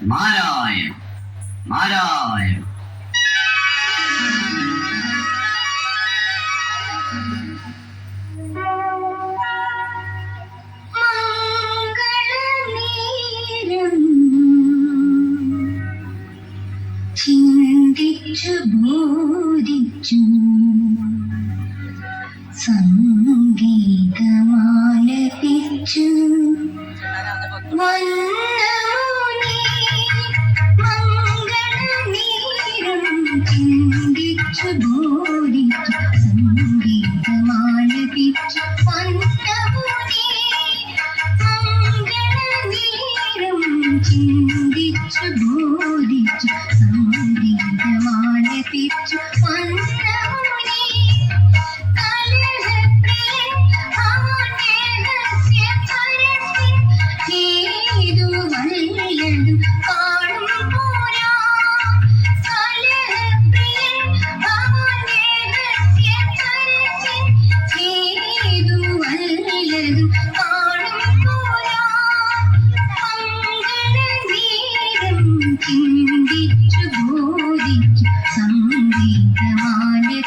നാരായണ നാരായണ. ചിന്തിച്ചു ബോധിച്ചു സംഗീതമാലപിച്ചു ചിന്തിച്ചു ബോധിച്ചു സംഗീതമാലപിച്ചു ചിന്തിച്ചു ബോധിച്ചു സംഗീതമാലപിച്ചു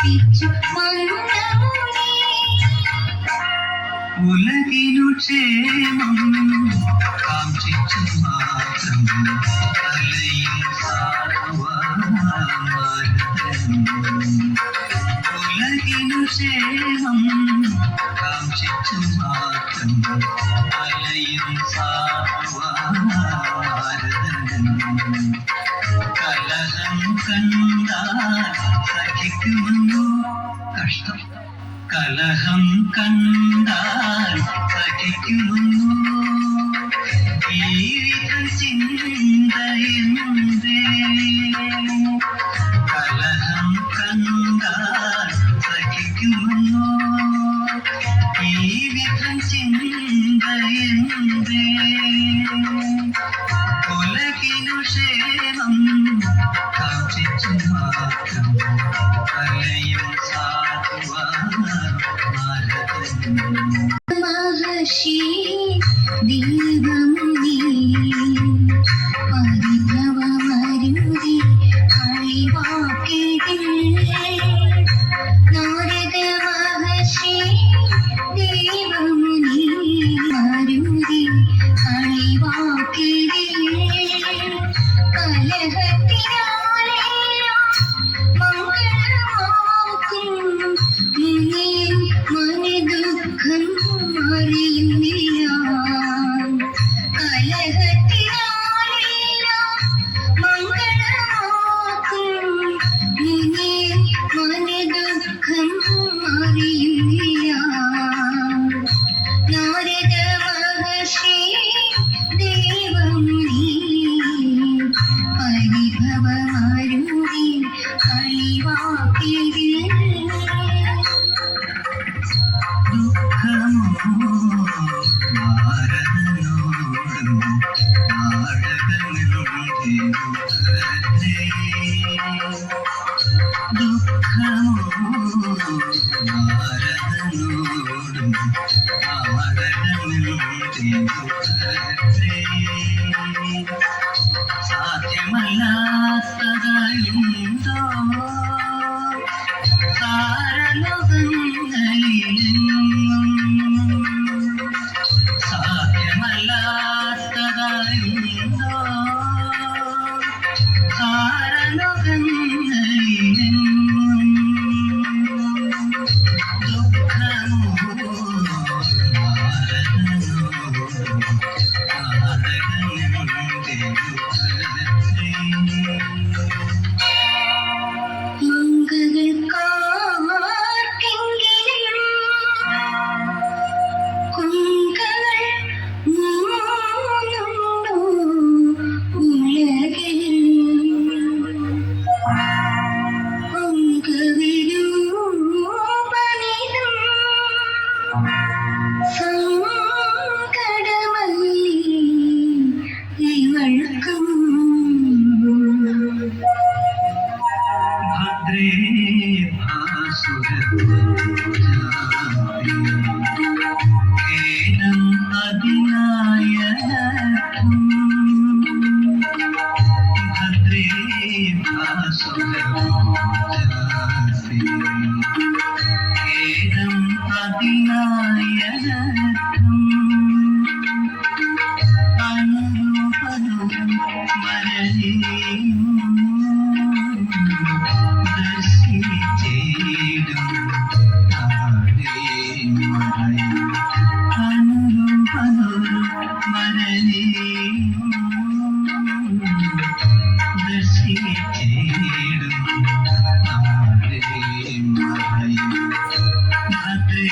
പാലിപ്പിച്ചു മന്നമുനി. ഉലകിനു ക്ഷേമം കാംക്ഷിച്ചു മാത്രം അലയും ഉലകിനു ക്ഷേമം കാംക്ഷിച്ചു മാത്രം അലയും കലഹം കണ്ടാൽ സഹിക്കുമെന്നോ കഷ്ടം. കലഹം കണ്ടാൽ സഹിക്കുമെന്നോ ഈ ചിന്തയെന്തേ. കലഹം കണ്ടാൽ സഹിക്കുമെന്നോ ഈ ചിന്തയെന്തേ. ഉലകിനു ക്ഷേമം കാംക്ഷിച്ചു മാത്രം അലയും മഹർഷി ദീപമുനി പരിഭവമരുതി കളിവാക്കിടില്ലേ. നാരദ മഹർഷി ദീപമുനി മരുതി കളിവാക്കിടില്ലേ. കലഹത്തിനാലെല്ലാം മംഗളമാക്കും മുനിയൻ മനദുഃഖം അറിയുന്നില്ല. കലഹത്തിനാലെല്ലാം മംഗളമാക്കും മുനിയൻ മനദുഃഖം അറിയുന്നില്ല. നാരദ മഹർഷി ദേവമുനി പരിഭവമരുതി കളിവാക്കിടില്ലേ. ദുഃഖമോ നാരദനോടും നാടകമെന്തേ. ദുഃഖമോ നാരദനോടും നാടകമെന്തേ. സാധ്യമല്ലാത്തതായുണ്ടോ താരലോകങ്ങളിലെങ്ങും. സാധ്യമല്ലാത്തതായുണ്ടോ താരലോകങ്ങളിലെങ്ങും. ദുഃഖമോ നാരദനോടും നാടകമെന്തേ. മംഗൾക്കാർക്കെങ്കിലും കുങ്കകൾ മൂന്നുണ്ടോ ഉലകിൽ. അംഗവിരൂപനിലും സങ്കടമല്ലി ഇവൾക്കും. ഭദ്രേ ഭാസുരേനം അതിനായകം. ഭദ്രേ ഭാസുരേനം അതിനായകം. അനുരൂപനും മരളീയും ദർശിച്ചേടും അനുരൂപനും മരളീയും ദർശിച്ചേടും ഭദ്രേ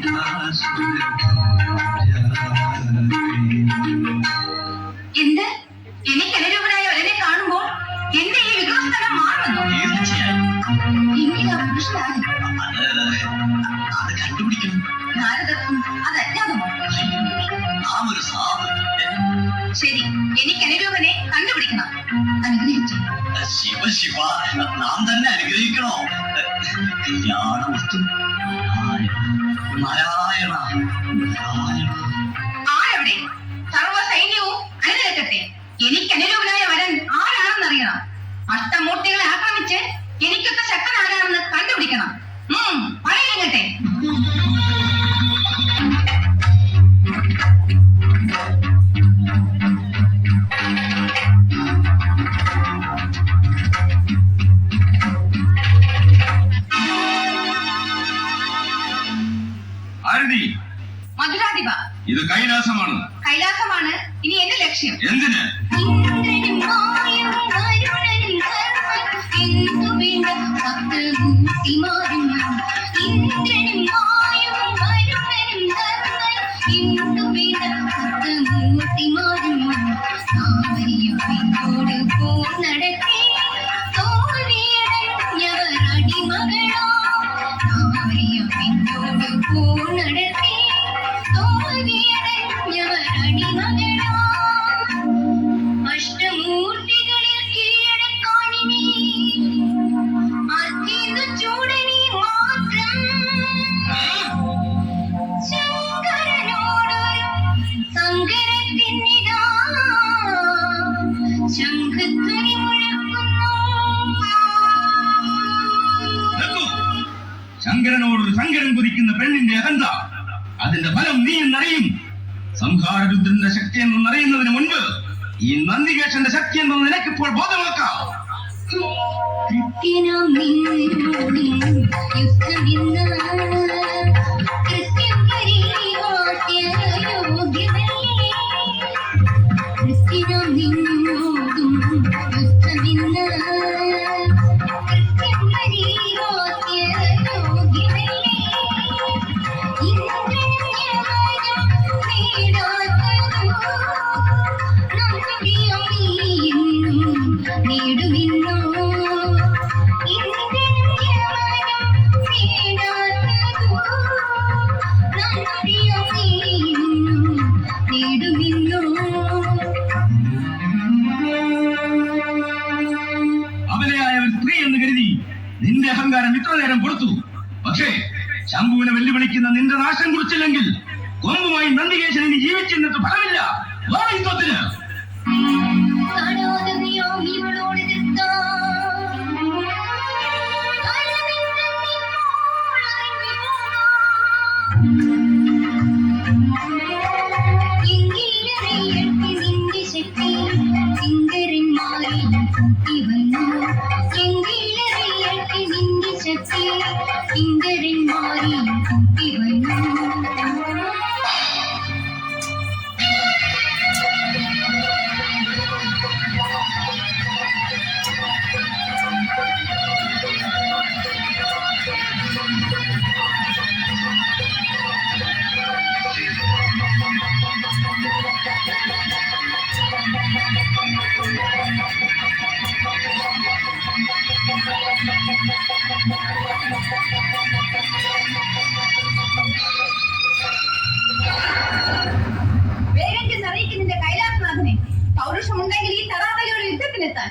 ഭാസുര. എന്ത്? എനിക്ക് അനുരൂപനായ ഒരനെ കാണുമ്പോൾ എന്റെ ഈ വിഗ്രഹസ്ഥലം മാറുന്നു. ഇങ്ങനെ പുരുഷനാണ്. അത് കണ്ടുപിടിക്കണം. നാരദർക്കും അത് അജ്ഞാതമോ? നാം ഒരു സാധു. ശരി, എനിക്ക് അനുരൂപനെ കണ്ടുപിടിക്കണം. അനുഗ്രഹിച്ചു. ശിവ ശിവ, നാം തന്നെ അനുഗ്രഹിക്കണോ? കല്യാണവസ്തു നാരായണ നാരായണ. ആരവിടെ? സർവ്വ സൈന്യവും അണിനിരക്കട്ടെ. എനിക്ക് അനുരൂപനായ വരൻ ആരാണെന്നറിയണം. അഷ്ടമൂർത്തികളെ ആക്രമിച്ച് എനിക്കൊക്കെ ശക്തനാരാണെന്ന് കണ്ടുപിടിക്കണം. ഭാരതി, മധുരാധിപ. ഇത് കൈലാസമാണ്. കൈലാസമാണ് ഇനി എന്റെ ലക്ഷ്യം. എന്തിന്? ഇന്ദ്രനും വായും വരുണനും ധർമ്മൻ എന്തു വേണ്ട പത്ത് മൂർത്തിമാരും. ഇന്ദ്രനും വായും വരുണനും ധർമ്മൻ എന്തു വേണ്ട പത്ത് മൂർത്തിമാരും. സാവരിയും എന്നോട് പോർ നടത്തി തോൽവിയടഞ്ഞവർ അടിമകളാ. സാവരിയും എന്നോട് പോർ നടത്തി തോൽവിയടഞ്ഞവർ അടിമകളാ. അഷ്ടമൂർത്തികളിൽ കീഴടക്കാനിനി അർപ്പിത ചൂടനി മാത്രം. ശങ്കരനോടൊരു സങ്കരത്തിനിതാ ശംഖധ്വനി മുഴക്കുന്നു. ശങ്കരനോടൊരു സങ്കരം കുറിക്കുന്ന പെണ്ണിന്റെ അഹന്ത, അതിന്റെ ഫലം നീ എന്നറിയും. സംഹാരരുദ്രന്റെ ശക്തി എന്നറിയുന്നതിന് മുൻപ് ഈ നന്ദികേശന്റെ ശക്തി എന്നത് നിനക്കിപ്പോൾ ബോധമാക്കാം. കൃത്യനാം നിന്നോടും യുദ്ധമിന്ന് കൃത്യം പരിവാദ്യയോഗ്യമല്ലേ. കൃത്യനാം നിന്നോടും യുദ്ധമിന്ന് കൃത്യം പരിവാദ്യയോഗ്യമല്ലേ. ഇന്ദ്രനും യവനും നേടാത്തതും നമ്മുടെ അമ്മയെന്നും നേടുമെന്നോ. ഇന്ദ്രനും യവനും നേടാത്തതും നമ്മുടെ അമ്മയെന്നും നേടുമെന്നോ. അവലയായ ഒരു സ്ത്രീ എന്ന് കരുതി നിന്റെ അഹങ്കാരം ഇത്ര നേരം കൊടുത്തു. പക്ഷേ ശംഭുവിനെ വെല്ലുവിളിക്കുന്ന നിന്റെ നാശം കുറിച്ചില്ലെങ്കിൽ കൊമ്പുമായി നന്ദികേശൻ ഇനി ജീവിച്ചിരുന്നിട്ട് ഫലമില്ല. വാ യുദ്ധത്തിന്. കാണാതെ ഇവളോട് നിന്റെ ശക്തി സിംഗരന്മാരെ കൂട്ടി വന്നു. എങ്കിലറിയട്ടെ നിന്റെ ശക്തി സിംഗരന്മാരെ കൂട്ടി വന്നു. വേഗം ചെന്നറിയിക്കും നിന്റെ കൈലാസനാഥനെ. പൗരുഷമുണ്ടെങ്കിൽ ഈ തടാകയോട് യുദ്ധത്തിനെത്താൻ.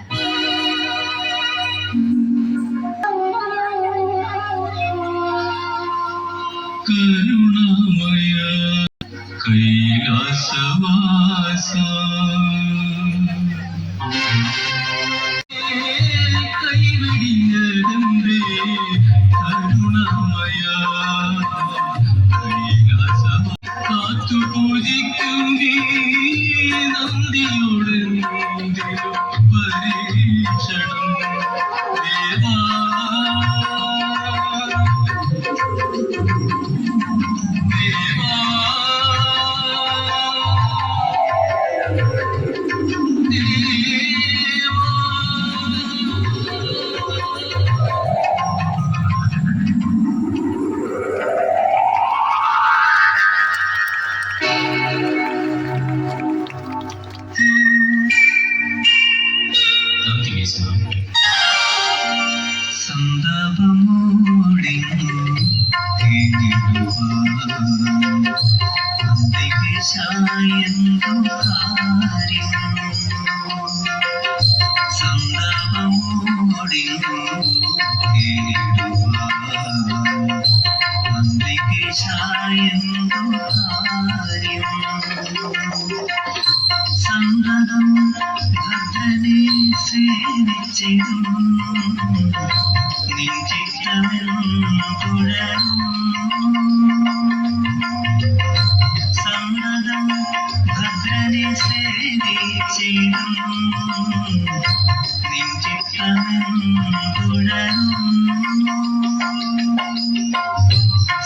കരുണാമയ കൈലാസവാസ കൈവെടിഞ്ഞതെന്തേ കരുണാമയ കൈലാസ കാത്തു പൂജിക്കും നീ നന്ദിയോട് പരീക്ഷണം ദേവാ സന്തതം ഭദ്രനെ സേവിച്ചിടും നിഞ്ചിത്തമെന്നും തുടരും സന്തതം ഭദ്രനെ സേവിച്ചിടും നിഞ്ചിത്തമെന്നും തുടരും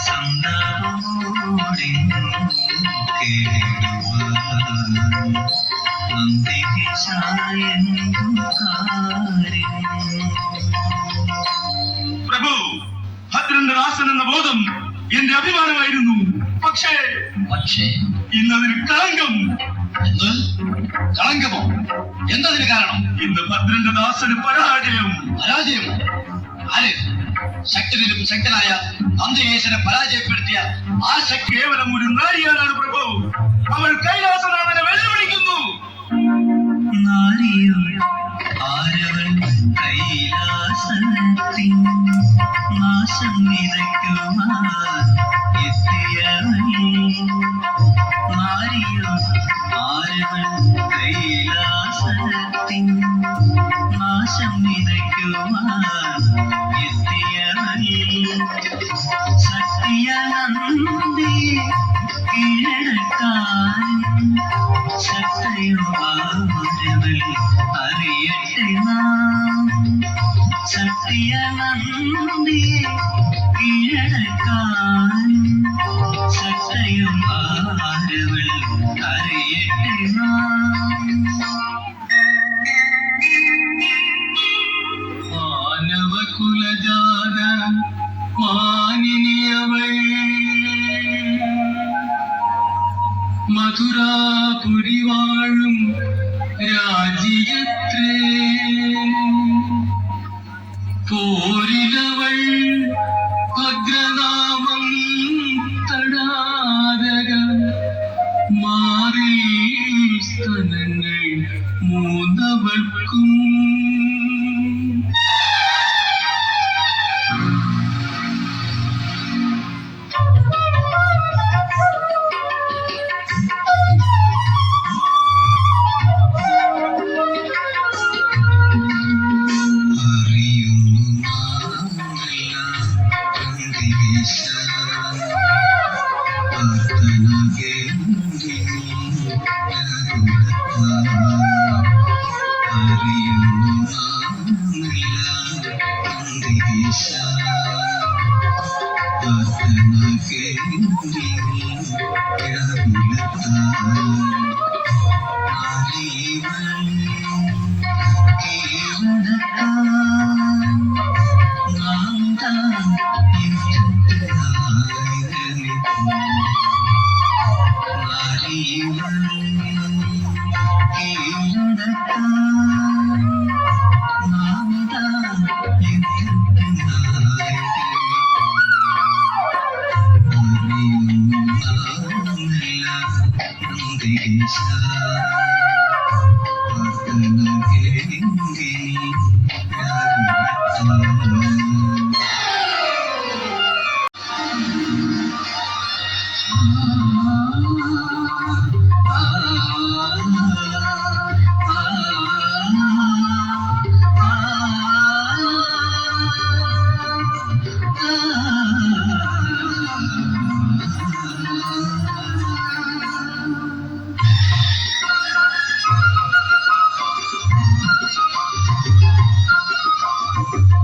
സന്തതമോ പ്രഭു, ഭദ്രന്റെ ദാസൻ എന്ന ബോധം എന്റെ അഭിമാനമായിരുന്നു. പക്ഷേ ഇന്നതിന് കളങ്കം. കളങ്കമോ? എന്തതിന് കാരണം? ഇന്ന് ഭദ്രന്റെ ദാസന് പരാജയമോ? ആര്? ശക്തനിലും ശക്തനായ നന്ദികേശനെ പരാജയപ്പെടുത്തിയ ആ ശക്തി കേവലം ഒരു നാരിയാണ് പ്രഭു. അവൾ കൈലാസനാഥനെ വെല്ലുവിളിക്കുന്നു. നാരിയോ ആരവൾ കൈലാസത്തിൻ നാശം വിതയ്ക്കുവാൻ എത്തിയവൾ. നാരിയോ ആരവൾ കൈലാസത്തിൻ നാശം വിതയ്ക്കുവാൻ എത്തിയവൾ. സത്യനന്ദി കീഴടക്കാൻ ശക്തിയുമാവൾ അറിയട്ടെ നാം. സത്യനന്ദി കീഴടക്കാൻ ശക്തിയുമാവൾ അറിയട്ടെ നാം. മാനവകുലജാത മാനിനിയവൾ മധുരാപുരി വാഴും രാജിയത്രേ. പോരിലവൾ ഭദ്രനാമം തടാതക മാറി സ്തനങ്ങൾ മൂന്നവൾക്കും.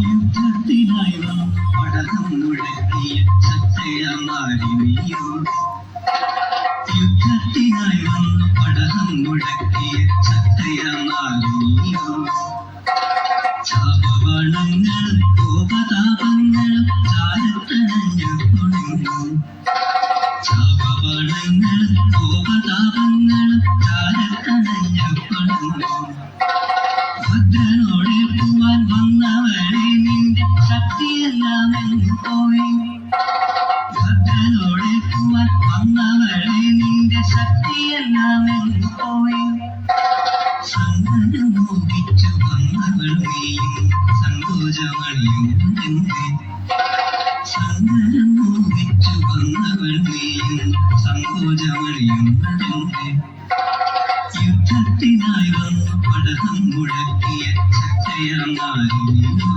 യുദ്ധത്തിനായി വന്നു പടഹം മുഴക്കിയ സത്യമാലിനിയോ. ശാപബാണങ്ങൾ കോപതാപങ്ങൾ ചാരത്തണഞ്ഞു പൊളിഞ്ഞു. ശാപബാണങ്ങൾ കോപതാപങ്ങൾ ചാരത്തണഞ്ഞു പൊളിഞ്ഞു. ഭദ്രനോടെ പോവാൻ വന്നവരെ നിന്റെ ശക്തിയെല്ലാം പോയി. ഭദ്രനോടെ പോവാൻ വന്നവരെ നിന്റെ ശക്തിയെല്ലാം പോയി. സങ്കടം മോഹിച്ചു വന്നവൾ നീയും സങ്കോചമണിയും എന്നെ. സങ്കടം മോഹിച്ചു വന്നവൾ നീയും സങ്കോചമണിയും എന്നെ. യുദ്ധത്തിനായി വന്നു പടഹം മുഴക്കിയ ശക്തിയാമാലിനിയോ.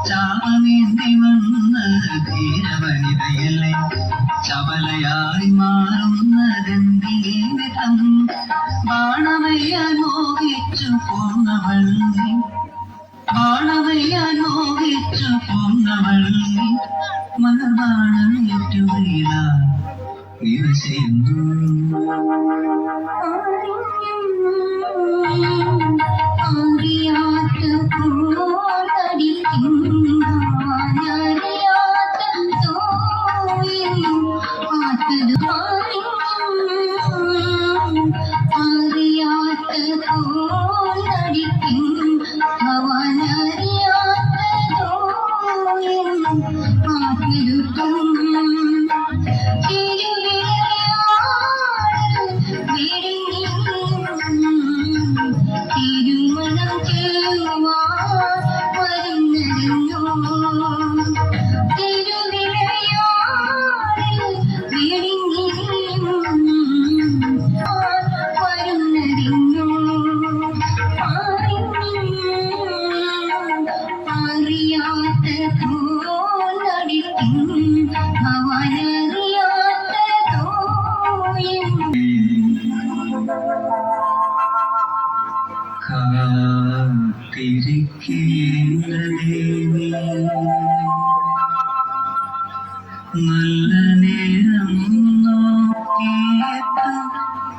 ചാപമേന്തി വന്ന ധീരവനിതയല്ലേ ചപലയായി മാറുന്നതെന്തിനേ വിധം ബാണമയ്യാൻ മോഹിച്ചു പോന്നവൾ നീ ബാണമയ്യാൻ മോഹിച്ചു പോന്നവൾ നീ മലബാണമേറ്റുകയില്ല വിവശയുന്നു നല്ല നേരം നോക്കിയിട്ട്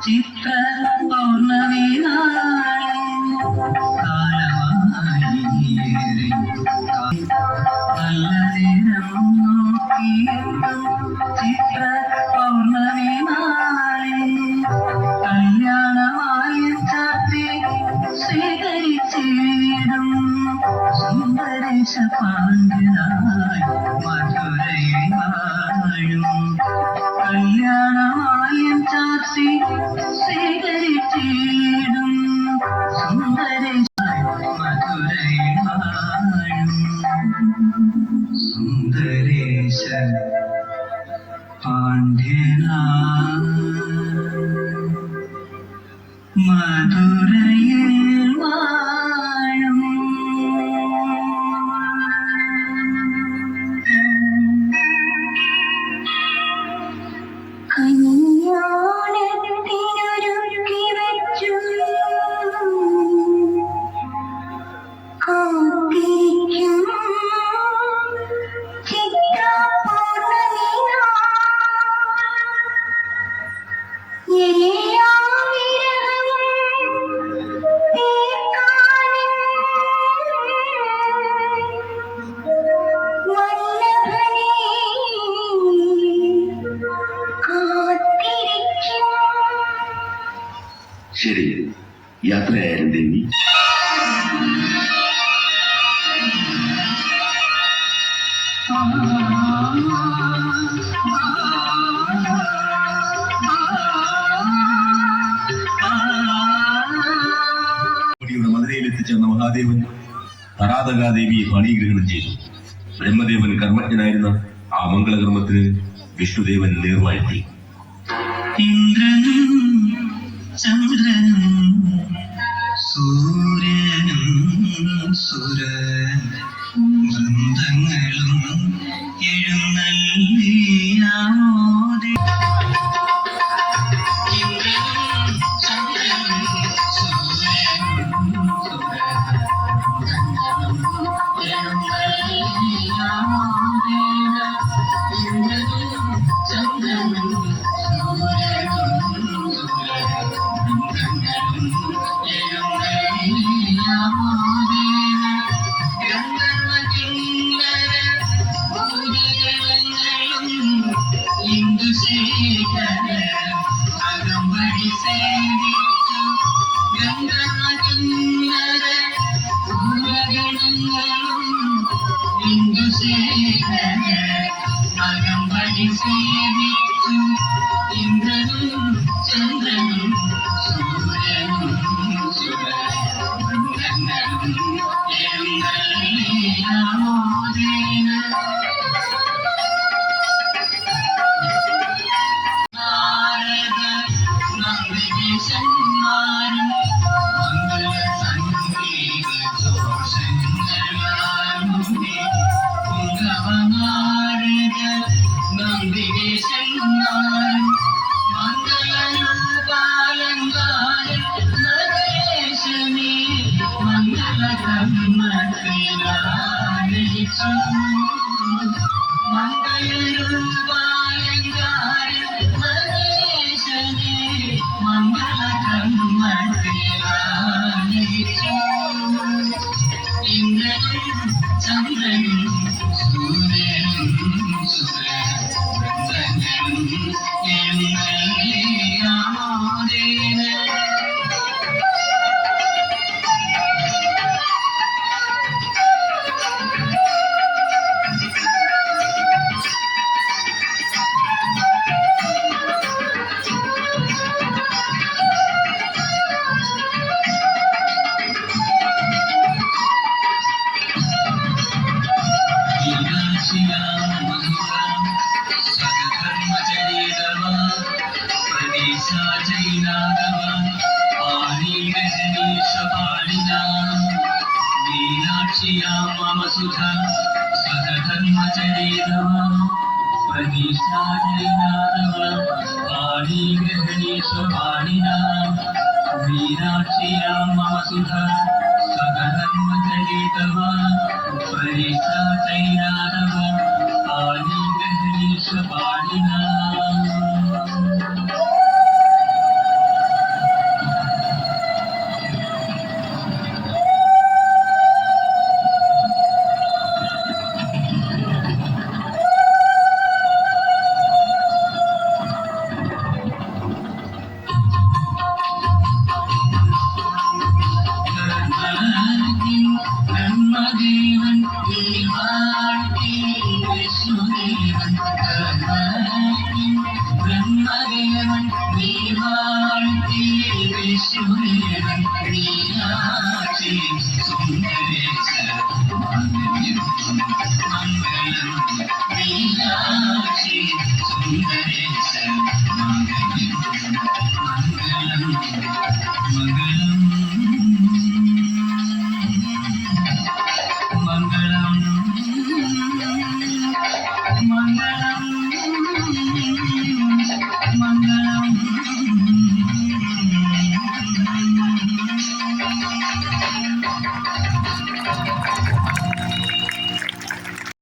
ചിത്ര പൗർണമിനാളെ കാലമായി നല്ല നേരം നോക്കിയിട്ട് ചിത്ര പൗർണമിനാളെ കല്യാണമായി ചാത്തി സ്വീകരിച്ചിടും സുന്ദരേശ പാണ്ഡ്യനായി മധുരയിൽ വാഴും കല്യാണമായി ചാത്തി സ്വീകരിച്ചിടും സുന്ദരേശ മധുരയിൽ വാഴും സുന്ദരേശ പാണ്ഡ്യനായി മധുരയിൽ വാഴും കല്യാണത്തിനൊരുക്കി വെച്ചു കാത്തിരിക്കും ശരി, യാത്രയായാലും ദേവി. മധുരയിൽ എത്തിച്ചേർന്ന മഹാദേവൻ തരാതകാദേവിയെ ഫണീഗ്രഹണം ചെയ്തു. ബ്രഹ്മദേവൻ കർമ്മജ്ഞനായിരുന്ന ആ മംഗളകർമ്മത്തിന് വിഷ്ണുദേവൻ നേർവാഴ്ത്തി. ഇന്ദ്രനും ചന്ദ്രനും സൂര്യനും സുര വൃന്ദങ്ങളും എഴുന്നള്ളിയാമോദി ഇന്ദ്രനും ചന്ദ്രനും സൂര്യനും സുര വൃന്ദങ്ങളും എഴുന്നള്ളിയാമോദി ഇന്ദ്രനും ചന്ദ്രനും അകമ്പടി സേവിച്ചു ഇന്ദ്രനും ചന്ദ്രനും സൂര്യനും സുരവൃന്ദങ്ങളും എഴുന്നള്ളിയാമോദേന നാരദ നന്ദികേശന്മാരും മംഗള സംഗീത ഘോഷങ്ങളാലും